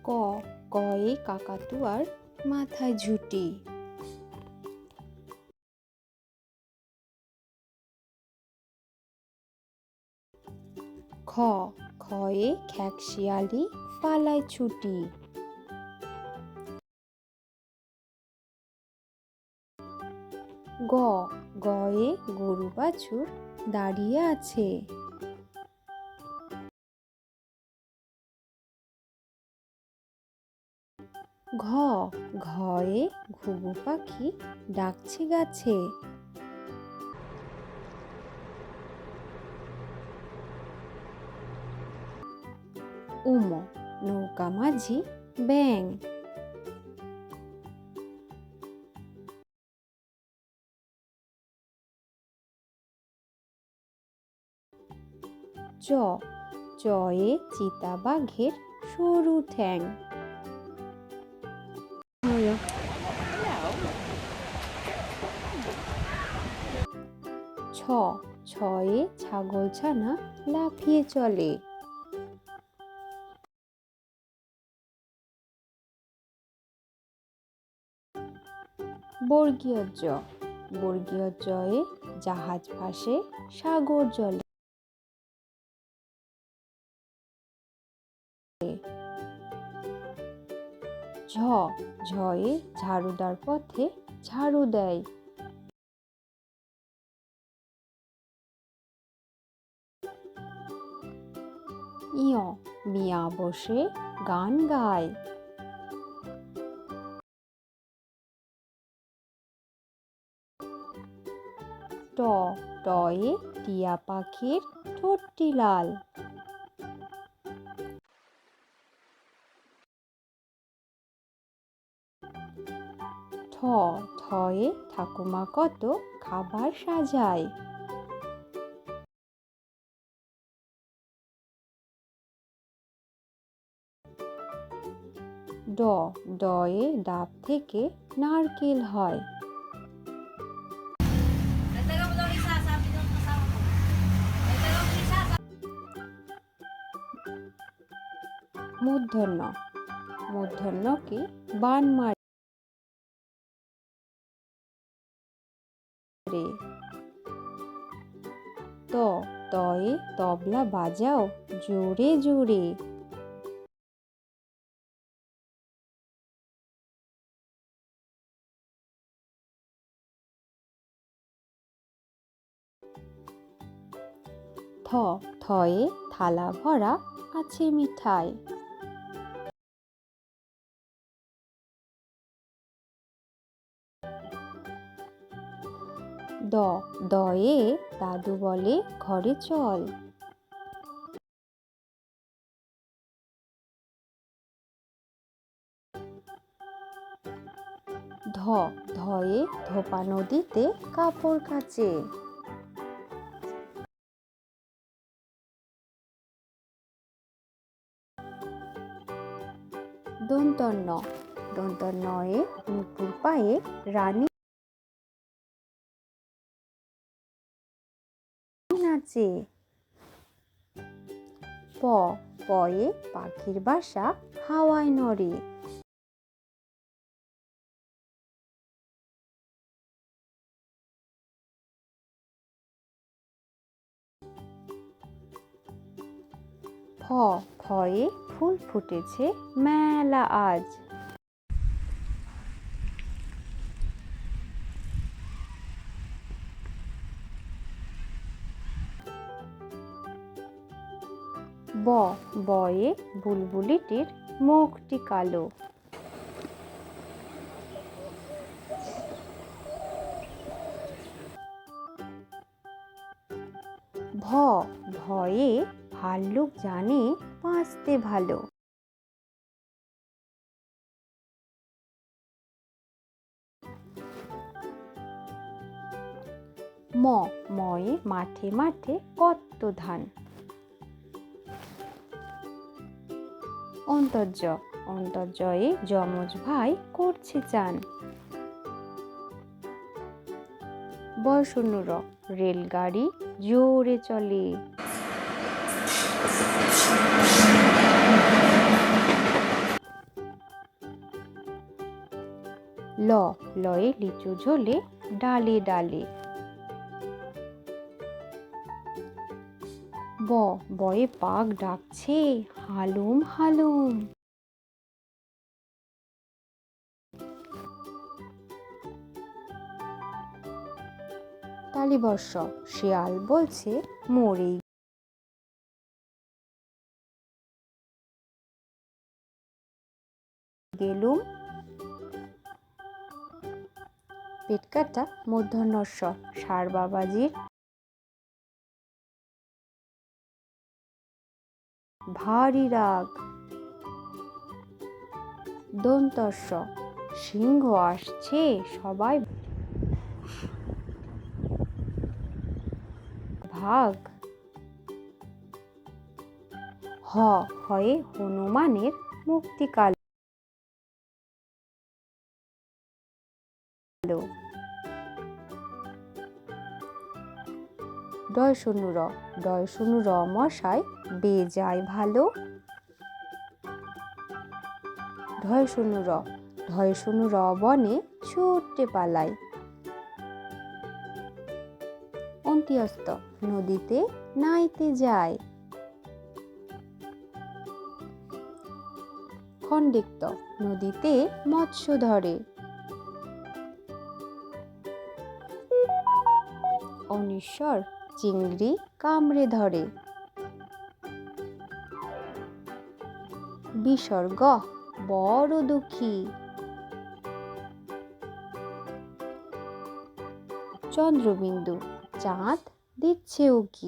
ক, কয়ে কাকাতুয়ার মাথায় ঝুঁটি। খ, খয়ে খ্যাকশিয়ালি পালায় ছুটি। গ, গয়ে গরু বাছুর দাঁড়িয়ে আছে। ঘ, ঘয়ে ঘুঘু পাখি ডাকছে গাছে। উম, নৌকা মাঝি ব্যাং। চ, চয়ে চিতাবাঘের সরু ঠ্যাং। ছ, ছয়ে ছাগলছানা লাফিয়ে চলে। বর্গীয় জ, বর্গীয় জয়ে জাহাজ ভাসে সাগর জলে। ঝ, ঝয়ে ঝাড়ুদার পথে ঝাড়ু দেয়। ইয়, মিয়া বসে গান গায়। ট, টয়ে টিয়া পাখির ঠোঁটটি লাল। ঠ, ঠয়ে ঠাকুমা কত খাবার সাজায়। ড, ডয়ে ডাব থেকে নারকেল হয়। মূর্ধন্য, মূর্ধন্যকে বান মারে। ত, তয়ে তবলা বাজাও জোরে জোরে। থ, থয়ে থালা ভরা আছে মিঠাই। দ, দয়ে দাদু বলে ঘরে চল। ধ, ধয়ে ধোপা নদীতে কাপড় কাচে। দন্তন্য, দন্তন্যয়ে নুপুর পায়ে রানী নাচে। প, পয়ে পাখির বাসা হাওয়ায় নড়ে। ফ, ফয়ে ফুল ফুটেছে মেলা আজ। ব, বয়ে বুলবুলিটির মুখটি কালো। ভ, ভয়ে ভাল্লুক জানে বাঁচতে ভালো। ম, ময়ে মাঠে মাঠে কত ধান। অন্তর্য, অন্তর্জয়ে যমজ ভাই করছে চান। বয়সূন্য র, রেলগাড়ি জোরে চলে। ল, লয়ে লিচু ঝোলে ডালে ডালে। ব, বয়ে বাঘ ডাকছে হালুম হালুম। তালিবর্ষ, শিয়াল বলছে মরেই গেলুম। পেটকাটা মূর্ধন্য ষ, ষাঁড় বাবাজির ভারী রাগ। দন্তস্ব, সিংহ আসছে সবাই ভাগ। হ, হয়ে হনুমানের মুক্তিকাল। ডয় শূন্য র, ডয় শূন্য র মশাই বেজায় ভালো। ঢয় শূন্য র, ঢয় শূন্য র বনে ছুটে পালায়। অন্ত্যস্ত, নদীতে নাইতে যায়। খণ্ডিক্ত, নদীতে মৎস্য ধরে। অনিশ্বর, চিংড়ি কামড়ে ধরে। বিসর্গ, বড় দুঃখী। চন্দ্রবিন্দু, চাঁদ দিচ্ছে উকি।